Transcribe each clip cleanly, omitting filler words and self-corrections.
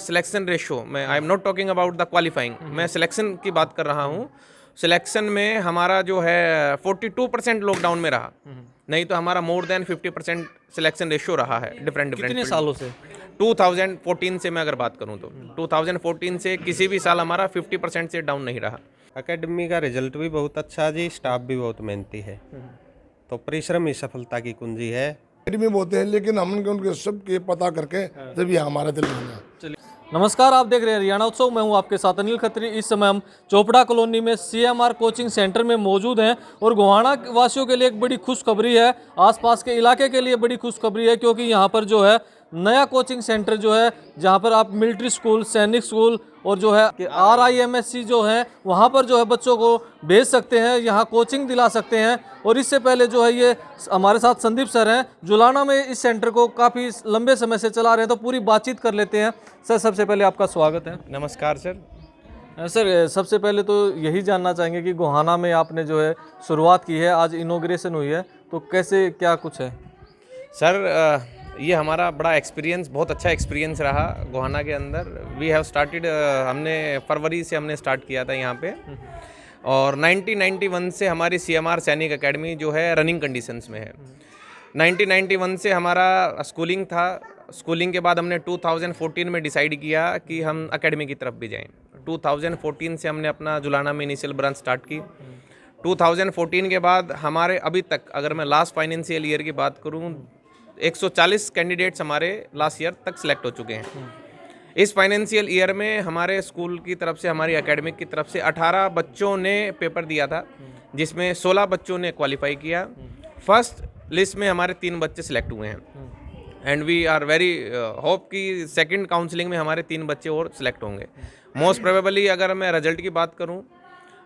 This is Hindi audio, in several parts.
सिलेक्शन रेशो में, I am not talking about the qualifying, मैं सिलेक्शन की बात कर रहा हूँ। सिलेक्शन में हमारा जो है 42% लॉकडाउन में रहा, नहीं तो हमारा मोर देन 50% सिलेक्शन रेशो रहा है डिफरेंट कितने सालों से? 2014 से मैं अगर बात करूँ तो 2014 से किसी भी साल हमारा 50% से डाउन नहीं रहा। एकेडमी का रिजल्ट भी बहुत अच्छा जी, स्टाफ भी बहुत मेहनती है, तो परिश्रम ही सफलता की कुंजी है। में बोलते हैं, लेकिन हमने उनके सबके पता करके तभी हमारा दिल माना। नमस्कार, आप देख रहे हैं हरियाणा उत्सव। मैं हूं आपके साथ अनिल खत्री। इस समय हम चोपड़ा कॉलोनी में CMR कोचिंग सेंटर में मौजूद हैं और गोहाना वासियों के लिए एक बड़ी खुशखबरी है, आसपास के इलाके के लिए बड़ी खुशखबरी है, क्योंकि यहां पर जो है नया कोचिंग सेंटर जो है, जहां पर आप मिलिट्री स्कूल, सैनिक स्कूल और जो है RIMSC जो है वहां पर जो है बच्चों को भेज सकते हैं, यहां कोचिंग दिला सकते हैं। और इससे पहले जो है ये हमारे साथ संदीप सर हैं, जुलाना में इस सेंटर को काफ़ी लंबे समय से चला रहे हैं, तो पूरी बातचीत कर लेते हैं। सर, सबसे पहले आपका स्वागत है। नमस्कार सर। सर, सबसे पहले तो यही जानना चाहेंगे कि गोहाना में आपने जो है शुरुआत की है, आज इनॉग्रेशन हुई है, तो कैसे क्या कुछ है? सर, ये हमारा बड़ा एक्सपीरियंस, बहुत अच्छा एक्सपीरियंस रहा गोहाना के अंदर। वी हैव स्टार्टेड, हमने फरवरी से हमने स्टार्ट किया था यहाँ पे, और 1991 से हमारी CMR सैनिक एकेडमी जो है रनिंग कंडीशंस में है। 1991 से हमारा स्कूलिंग था। स्कूलिंग के बाद हमने 2014 में डिसाइड किया कि हम एकेडमी की तरफ भी जाएं। 2014 से हमने अपना जुलाना में इनिशियल ब्रांच स्टार्ट की। 2014 के बाद हमारे अभी तक, अगर मैं लास्ट फाइनेंशियल ईयर की बात करूं, 140 कैंडिडेट्स हमारे लास्ट ईयर तक सिलेक्ट हो चुके हैं। इस फाइनेंशियल ईयर में हमारे स्कूल की तरफ से, हमारी एकेडमिक की तरफ से 18 बच्चों ने पेपर दिया था, जिसमें 16 बच्चों ने क्वालिफाई किया। फर्स्ट लिस्ट में हमारे 3 बच्चे सिलेक्ट हुए हैं and we are very hope कि सेकंड काउंसलिंग में हमारे 3 बच्चे और सिलेक्ट होंगे मोस्ट प्रोबेबली। अगर मैं रिजल्ट की बात करूं,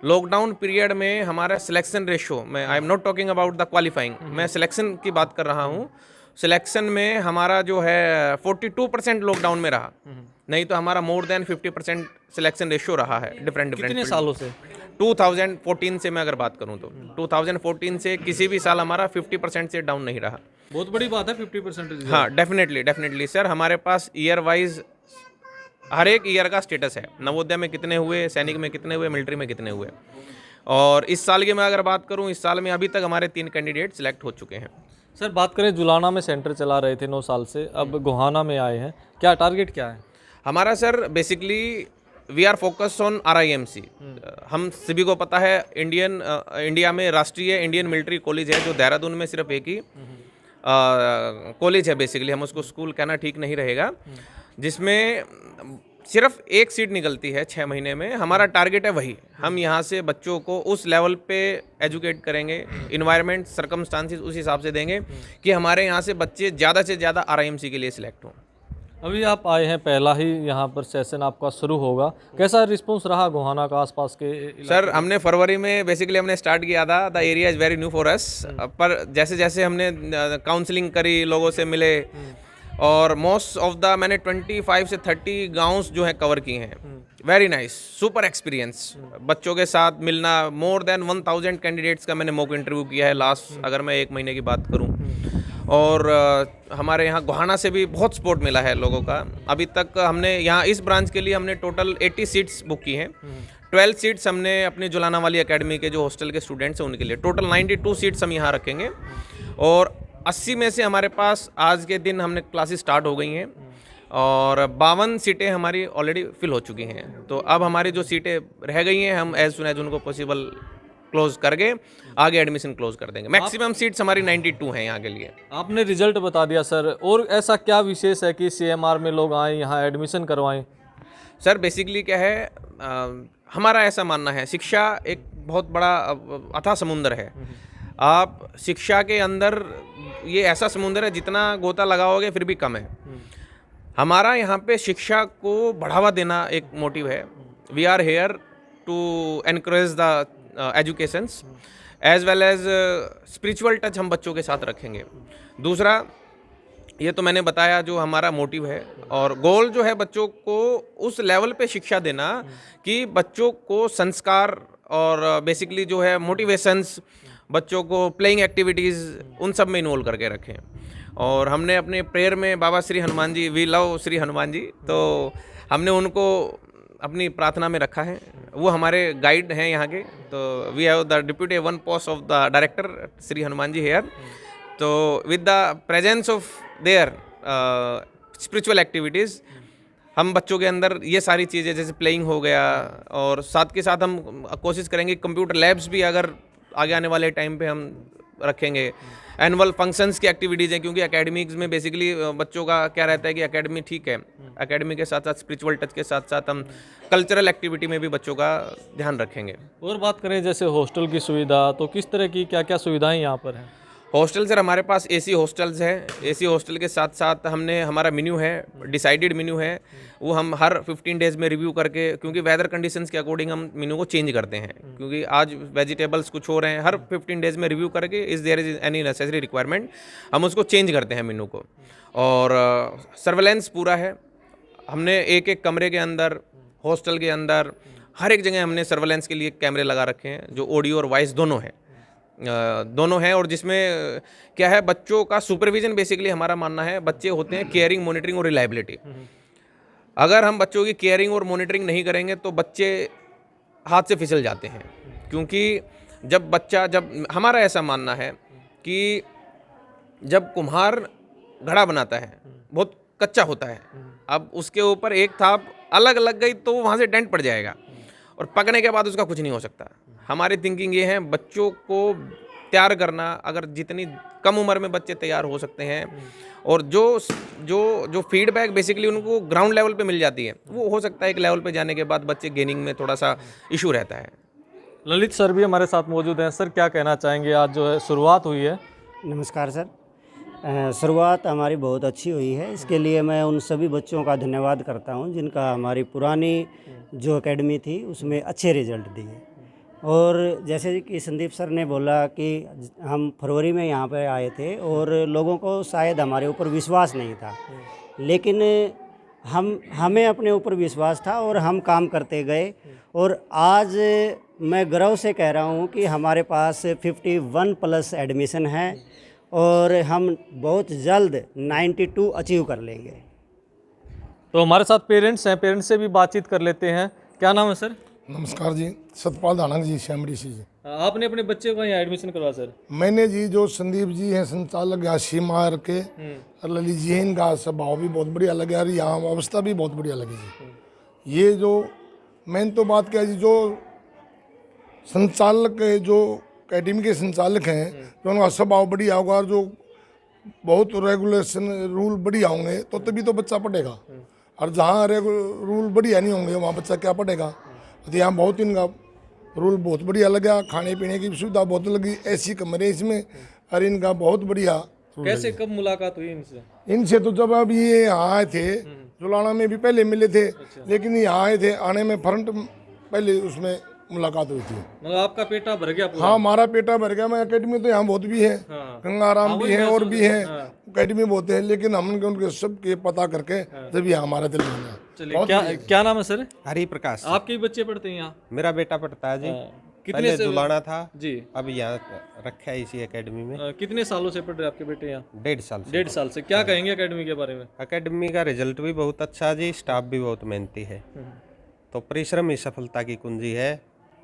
लॉकडाउन पीरियड में हमारा सिलेक्शन रेशो में, I am not talking about the qualifying, मैं सिलेक्शन की बात कर रहा हूं। सिलेक्शन में हमारा जो है 42% लॉकडाउन में रहा, नहीं तो हमारा मोर देन 50% सिलेक्शन रेशो रहा है डिफरेंट कितने सालों से? 2014 से मैं अगर बात करूं तो 2014 से किसी भी साल हमारा 50% से डाउन नहीं रहा। बहुत बड़ी बात है 50%। हाँ, डेफिनेटली सर, हमारे पास ईयर वाइज हर एक ईयर का स्टेटस है, नवोदय में कितने हुए, सैनिक में कितने हुए, मिलिट्री में कितने हुए। और इस साल की मैं अगर बात करूं, इस साल में अभी तक हमारे 3 कैंडिडेट सिलेक्ट हो चुके हैं। सर, बात करें, जुलाना में सेंटर चला रहे थे 9 साल से, अब गोहाना में आए हैं, क्या टारगेट क्या है हमारा? Sir, basically we are focus on RIMC। हम सभी को पता है इंडिया में राष्ट्रीय इंडियन मिलिट्री कॉलेज है, जो देहरादून में सिर्फ एक ही कॉलेज है। बेसिकली हम उसको स्कूल कहना ठीक नहीं रहेगा, जिसमें सिर्फ एक सीट निकलती है 6 महीने में। हमारा टारगेट है वही, हम यहाँ से बच्चों को उस लेवल पे एजुकेट करेंगे, इन्वायरमेंट सर्कमस्टांसिस उस हिसाब से देंगे कि हमारे यहाँ से बच्चे ज़्यादा से ज़्यादा RIMC के लिए सिलेक्ट हों। अभी आप आए हैं, पहला ही यहाँ पर सेशन आपका शुरू होगा, कैसा रिस्पांस रहा गोहाना का, आसपास के इलाके? सर, हमने फरवरी में बेसिकली हमने स्टार्ट किया था। The area is very new for us, पर जैसे जैसे हमने काउंसलिंग करी, लोगों से मिले, और मोस्ट ऑफ द मैंने 25 से 30 गांव जो हैं कवर किए हैं। वेरी नाइस, सुपर एक्सपीरियंस, बच्चों के साथ मिलना। मोर देन 1000 कैंडिडेट्स का मैंने मॉक इंटरव्यू किया है लास्ट, अगर मैं 1 महीने की बात करूं। और हमारे यहाँ गोहाना से भी बहुत सपोर्ट मिला है लोगों का। अभी तक हमने यहाँ इस ब्रांच के लिए हमने टोटल 80 सीट्स बुक की हैं। 12 सीट्स हमने अपनी जुलाना वाली एकेडमी के जो हॉस्टल के स्टूडेंट्स हैं उनके लिए, टोटल 92 सीट्स हम यहाँ रखेंगे। और 80 में से हमारे पास आज के दिन हमने क्लासेस स्टार्ट हो गई हैं, और 52 सीटें हमारी ऑलरेडी फिल हो चुकी हैं। तो अब हमारी जो सीटें रह गई हैं, हम एज सुन एज उनको पॉसिबल क्लोज करके आगे एडमिशन क्लोज कर देंगे। मैक्सिमम सीट्स हमारी 92 हैं यहाँ के लिए। आपने रिजल्ट बता दिया सर, और ऐसा क्या विशेष है कि CMR में लोग आएँ, यहाँ एडमिशन करवाएं? सर, बेसिकली क्या है, हमारा ऐसा मानना है, शिक्षा एक बहुत बड़ा अथाह समुंदर है। आप शिक्षा के अंदर, ये ऐसा समुंदर है, जितना गोता लगाओगे फिर भी कम है। हमारा यहाँ पे शिक्षा को बढ़ावा देना एक मोटिव है। We are here to encourage the educations as well as spiritual touch हम बच्चों के साथ रखेंगे। दूसरा, ये तो मैंने बताया जो हमारा मोटिव है, और गोल जो है बच्चों को उस लेवल पे शिक्षा देना कि बच्चों को संस्कार और बेसिकली जो है मोटिवेशंस, बच्चों को प्लेइंग एक्टिविटीज़, उन सब में इन्वॉल्व करके रखें। और हमने अपने प्रेयर में बाबा श्री हनुमान जी, वी लव श्री हनुमान जी, तो हमने उनको अपनी प्रार्थना में रखा है। वो हमारे गाइड हैं यहाँ के। तो we have the deputy one post of the director Shri Hanuman ji here. तो with the presence of their spiritual activities हम बच्चों के अंदर ये सारी चीज़ें जैसे प्लेइंग हो गया, और साथ के साथ हम कोशिश करेंगे कंप्यूटर लैब्स भी अगर आगे आने वाले टाइम पे हम रखेंगे। एनुअल फंक्शंस की एक्टिविटीज़ हैं, क्योंकि एकेडमिक्स में बेसिकली बच्चों का क्या रहता है कि एकेडमी ठीक है, एकेडमी के साथ साथ स्पिरिचुअल टच के साथ साथ हम कल्चरल एक्टिविटी में भी बच्चों का ध्यान रखेंगे। और बात करें जैसे हॉस्टल की सुविधा, तो किस तरह की क्या क्या सुविधाएं यहाँ पर हैं? हॉस्टल सर हमारे पास एसी हॉस्टल्स हैं। एसी हॉस्टल के साथ साथ हमने हमारा मेन्यू है, डिसाइडेड मेन्यू है, वो हम हर 15 डेज़ में रिव्यू करके, क्योंकि वेदर कंडीशंस के अकॉर्डिंग हम मेन्यू को चेंज करते हैं, क्योंकि आज वेजिटेबल्स कुछ हो रहे हैं, हर 15 डेज़ में रिव्यू करके is there is any necessary requirement हम उसको चेंज करते हैं मेन्यू को। और सर्वेलेंस पूरा है, हमने एक एक कमरे के अंदर, हॉस्टल के अंदर, हर एक जगह हमने सर्वेलेंस के लिए कैमरे लगा रखे हैं, जो ऑडियो और वॉइस दोनों हैं। और जिसमें क्या है, बच्चों का सुपरविजन बेसिकली हमारा मानना है, बच्चे होते हैं केयरिंग, मॉनिटरिंग और रिलायबिलिटी। अगर हम बच्चों की केयरिंग और मॉनिटरिंग नहीं करेंगे तो बच्चे हाथ से फिसल जाते हैं, क्योंकि जब हमारा ऐसा मानना है कि जब कुम्हार घड़ा बनाता है, बहुत कच्चा होता है, अब उसके ऊपर एक थाप अलग लग गई तो वहाँ से डेंट पड़ जाएगा, और पकने के बाद उसका कुछ नहीं हो सकता। हमारी थिंकिंग ये है, बच्चों को तैयार करना, अगर जितनी कम उम्र में बच्चे तैयार हो सकते हैं, और जो फीडबैक बेसिकली उनको ग्राउंड लेवल पे मिल जाती है, वो हो सकता है एक लेवल पे जाने के बाद बच्चे गेनिंग में थोड़ा सा इशू रहता है। ललित सर भी हमारे साथ मौजूद हैं। सर क्या कहना चाहेंगे, आज जो है शुरुआत हुई है? नमस्कार सर। शुरुआत हमारी बहुत अच्छी हुई है, इसके लिए मैं उन सभी बच्चों का धन्यवाद करता हूं जिनका हमारी पुरानी जो एकेडमी थी उसमें अच्छे रिजल्ट दिए। और जैसे कि संदीप सर ने बोला कि हम फरवरी में यहाँ पर आए थे और लोगों को शायद हमारे ऊपर विश्वास नहीं था, लेकिन हमें अपने ऊपर विश्वास था और हम काम करते गए। और आज मैं गर्व से कह रहा हूँ कि हमारे पास 51+ एडमिशन है और हम बहुत जल्द 92 अचीव कर लेंगे। तो हमारे साथ पेरेंट्स हैं, पेरेंट्स से भी बातचीत कर लेते हैं। क्या नाम है सर? नमस्कार जी, सतपाल दानक जी, श्यामड़ी सी जी। आपने अपने बच्चे को यहाँ एडमिशन करवा सर? मैंने जी, जो संदीप जी हैं संचालक यहाँ सीमार के, और ललित जी हैं, इनका स्वभाव भी बहुत बढ़िया लगे और यहाँ अवस्था भी बहुत बढ़िया लगी जी। ये जो मेन तो बात क्या है जी, जो संचालक जो अकेडमी के संचालक हैं, जो उनका स्वभाव बढ़िया होगा और जो बहुत रेगुलेशन रूल बढ़िया होंगे तो तभी तो बच्चा पढ़ेगा, और जहाँ रूल बढ़िया नहीं होंगे वहाँ बच्चा क्या पढ़ेगा। तो यहाँ बहुत इनका रूल बहुत बढ़िया लगा, खाने पीने की सुविधा बहुत लगी, ऐसी कमरे इसमें, और इनका बहुत बढ़िया। कैसे कब मुलाकात हुई इनसे? इनसे तो जब अभी ये यहाँ आए थे, जुलाना में भी पहले मिले थे, लेकिन यहाँ आए थे, आने में फ्रंट पहले उसमें मुलाकात हुई थी। मतलब आपका पेटा भर गया पूरा? हाँ, हमारा पेटा भर गया। मैं अकेडमी तो यहाँ बहुत भी है, गंगाराम भी है और भी है, अकेडमी बहुत है, लेकिन हमने उनके सबके पता करके जब यहाँ हमारा दिल में है। चलिए, क्या नाम है सर? हरि प्रकाश। आपके बच्चे पढ़ते हैं यहाँ? मेरा बेटा पढ़ता है जी। कितने से जुलाना था जी, अब यहाँ रखा है इसी एकेडमी में। कितने सालों से पढ़ रहे हैं आपके बेटे यहाँ? 1.5 साल से। 1.5 साल से। क्या कहेंगे एकेडमी के बारे में? एकेडमी का रिजल्ट भी बहुत अच्छा जी, स्टाफ भी बहुत मेहनती है। तो परिश्रम ही सफलता की कुंजी है,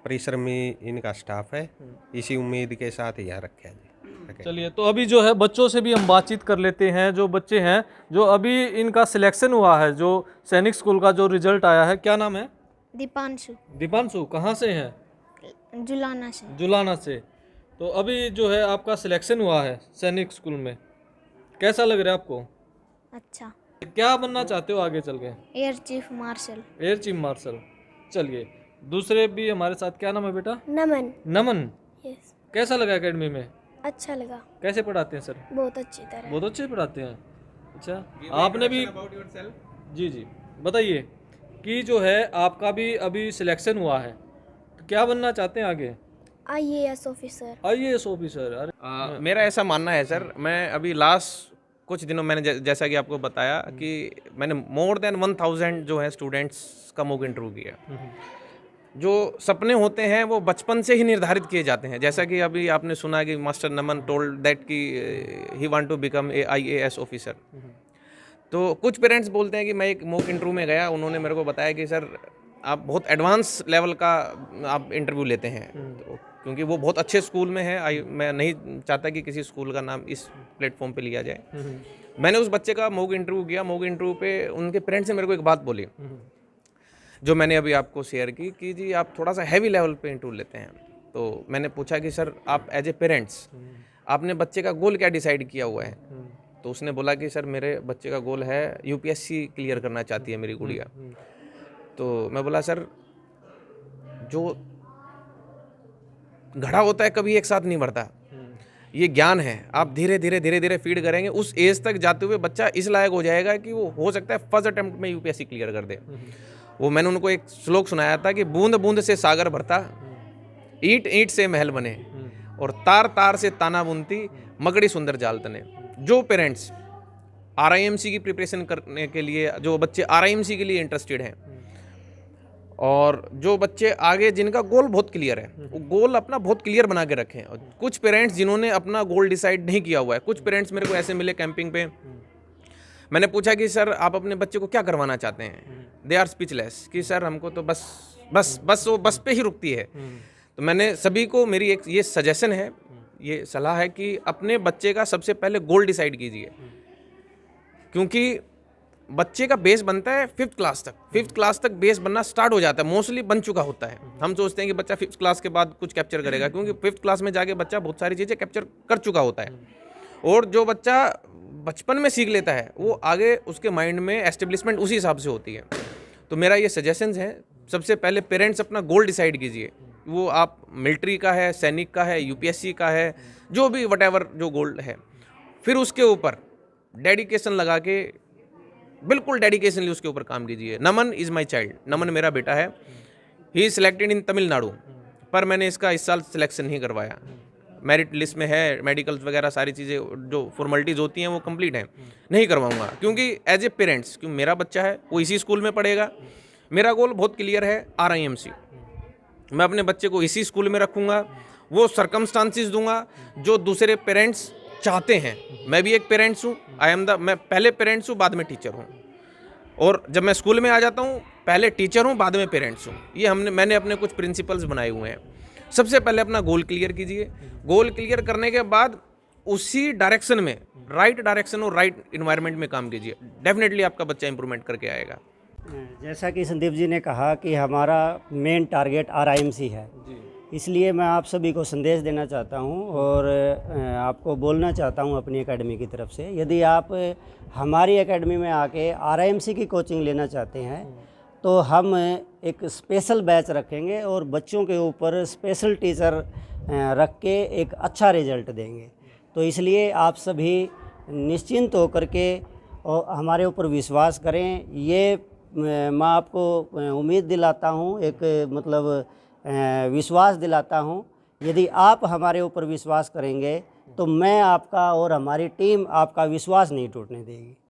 परिश्रमी इनका स्टाफ है, इसी उम्मीद के साथ यहाँ रखा है जी। चलिए, तो अभी जो है बच्चों से भी हम बातचीत कर लेते हैं। जो बच्चे हैं, जो अभी इनका सिलेक्शन हुआ है, जो सैनिक स्कूल का जो रिजल्ट आया है, क्या नाम है? दीपांशु। दीपांशु, कहाँ से हैं? जुलाना से। जुलाना से। तो अभी जो है आपका सिलेक्शन हुआ है सैनिक स्कूल में, कैसा लग रहा है आपको? अच्छा। क्या बनना चाहते हो आगे चल के? Air chief marshal. Air chief marshal. चलिए, दूसरे भी हमारे साथ, क्या नाम है बेटा? नमन। नमन, यस। कैसा लगा एकेडमी में? अच्छा लगा। कैसे पढ़ाते हैं सर? बहुत अच्छी तरह। बहुत अच्छे पढ़ाते हैं। अच्छा, आपने भी जी जी बताइए कि जो है आपका भी अभी सिलेक्शन हुआ है, तो क्या बनना चाहते हैं आगे? IAS officer. IAS officer. अरे मेरा ऐसा मानना है सर, मैं अभी लास्ट कुछ दिनों मैंने जैसा कि आपको बताया कि मैंने मोर देन 1000 जो है स्टूडेंट्स का मॉक इंटरव्यू किया। जो सपने होते हैं वो बचपन से ही निर्धारित किए जाते हैं, जैसा कि अभी आपने सुना कि मास्टर नमन टोल्ड दैट कि he want to become a IAS officer. तो कुछ पेरेंट्स बोलते हैं कि मैं एक मॉक इंटरव्यू में गया, उन्होंने मेरे को बताया कि सर आप बहुत एडवांस लेवल का आप इंटरव्यू लेते हैं, तो क्योंकि वो बहुत अच्छे स्कूल में है। मैं नहीं चाहता कि किसी स्कूल का नाम इस प्लेटफॉर्म पे लिया जाए। मैंने उस बच्चे का मॉक इंटरव्यू किया। मॉक इंटरव्यू पे उनके पेरेंट्स ने मेरे को एक बात बोली जो मैंने अभी आपको शेयर की कि जी आप थोड़ा सा हैवी लेवल पे इंटरव्यू लेते हैं। तो मैंने पूछा कि सर आप एज ए पेरेंट्स आपने बच्चे का गोल क्या डिसाइड किया हुआ है? तो उसने बोला कि सर मेरे बच्चे का गोल है यूपीएससी क्लियर करना चाहती है मेरी गुड़िया। तो मैं बोला सर जो घड़ा होता है कभी एक साथ नहीं बढ़ता, ये ज्ञान है, आप धीरे धीरे फीड करेंगे, उस एज तक जाते हुए बच्चा इस लायक हो जाएगा कि वो हो सकता है फर्स्ट अटेम्प्ट में यूपीएससी क्लियर कर दे। वो मैंने उनको एक श्लोक सुनाया था कि बूंद बूंद से सागर भरता, ईंट ईंट से महल बने, और तार तार से ताना बुनती, मकड़ी सुंदर जाल तने। जो पेरेंट्स आरआईएमसी की प्रिपरेशन करने के लिए, जो बच्चे आरआईएमसी के लिए इंटरेस्टेड हैं, और जो बच्चे आगे जिनका गोल बहुत क्लियर है, वो गोल अपना बहुत क्लियर बना के रखें। और कुछ पेरेंट्स जिन्होंने अपना गोल डिसाइड नहीं किया हुआ है, कुछ पेरेंट्स मेरे को ऐसे मिले कैंपिंग पे, मैंने पूछा कि सर आप अपने बच्चे को क्या करवाना चाहते हैं? दे आर स्पीचलेस कि सर हमको तो बस वो बस पे ही रुकती है। तो मैंने सभी को, मेरी एक ये सजेशन है, ये सलाह है कि अपने बच्चे का सबसे पहले गोल डिसाइड कीजिए, क्योंकि बच्चे का बेस बनता है 5th क्लास तक। 5th क्लास तक बेस बनना स्टार्ट हो जाता है, मोस्टली बन चुका होता है। हम सोचते हैं कि बच्चा 5th क्लास के बाद कुछ कैप्चर करेगा, क्योंकि 5th क्लास में जाके बच्चा बहुत सारी चीज़ें कैप्चर कर चुका होता है। और जो बच्चा बचपन में सीख लेता है वो आगे उसके माइंड में एस्टेब्लिशमेंट उसी हिसाब से होती है। तो मेरा ये सजेशंस है, सबसे पहले पेरेंट्स अपना गोल डिसाइड कीजिए, वो आप मिलिट्री का है, सैनिक का है, यूपीएससी का है, जो भी वटेवर जो गोल है। फिर उसके ऊपर डेडिकेशन लगा के, बिल्कुल डेडिकेशनली उसके ऊपर काम कीजिए। नमन इज़ माई चाइल्ड, नमन मेरा बेटा है, he is selected in Tamil Nadu, पर मैंने इसका इस साल सिलेक्शन नहीं करवाया। मेरिट लिस्ट में है, मेडिकल्स वगैरह सारी चीज़ें जो फॉर्मेलिटीज़ होती हैं वो कंप्लीट हैं, नहीं करवाऊंगा, क्योंकि एज ए पेरेंट्स, क्योंकि मेरा बच्चा है वो इसी स्कूल में पढ़ेगा। मेरा गोल बहुत क्लियर है, आरआईएमसी। मैं अपने बच्चे को इसी स्कूल में रखूँगा, वो सर्कमस्टांसिस दूंगा जो दूसरे पेरेंट्स चाहते हैं। मैं भी एक पेरेंट्स हूँ, मैं पहले पेरेंट्स हूँ, बाद में टीचर हूँ। और जब मैं स्कूल में आ जाता हूँ, पहले टीचर हूँ, बाद में पेरेंट्स हूँ। ये मैंने अपने कुछ प्रिंसिपल्स बनाए हुए हैं। सबसे पहले अपना गोल क्लियर कीजिए। गोल क्लियर करने के बाद उसी डायरेक्शन में, राइट डायरेक्शन और राइट इन्वायरमेंट में काम कीजिए। डेफिनेटली आपका बच्चा इंप्रूवमेंट करके आएगा। जैसा कि संदीप जी ने कहा कि हमारा मेन टारगेट आरआईएमसी है, इसलिए मैं आप सभी को संदेश देना चाहता हूं और आपको बोलना चाहता हूं अपनी एकेडमी की तरफ से, यदि आप हमारी एकेडमी में आके आरआईएमसी की कोचिंग लेना चाहते हैं तो हम एक स्पेशल बैच रखेंगे और बच्चों के ऊपर स्पेशल टीचर रख के एक अच्छा रिजल्ट देंगे। तो इसलिए आप सभी निश्चिंत होकर के और हमारे ऊपर विश्वास करें। ये मैं आपको उम्मीद दिलाता हूँ, एक मतलब विश्वास दिलाता हूँ। यदि आप हमारे ऊपर विश्वास करेंगे तो मैं आपका और हमारी टीम आपका विश्वास नहीं टूटने देगी।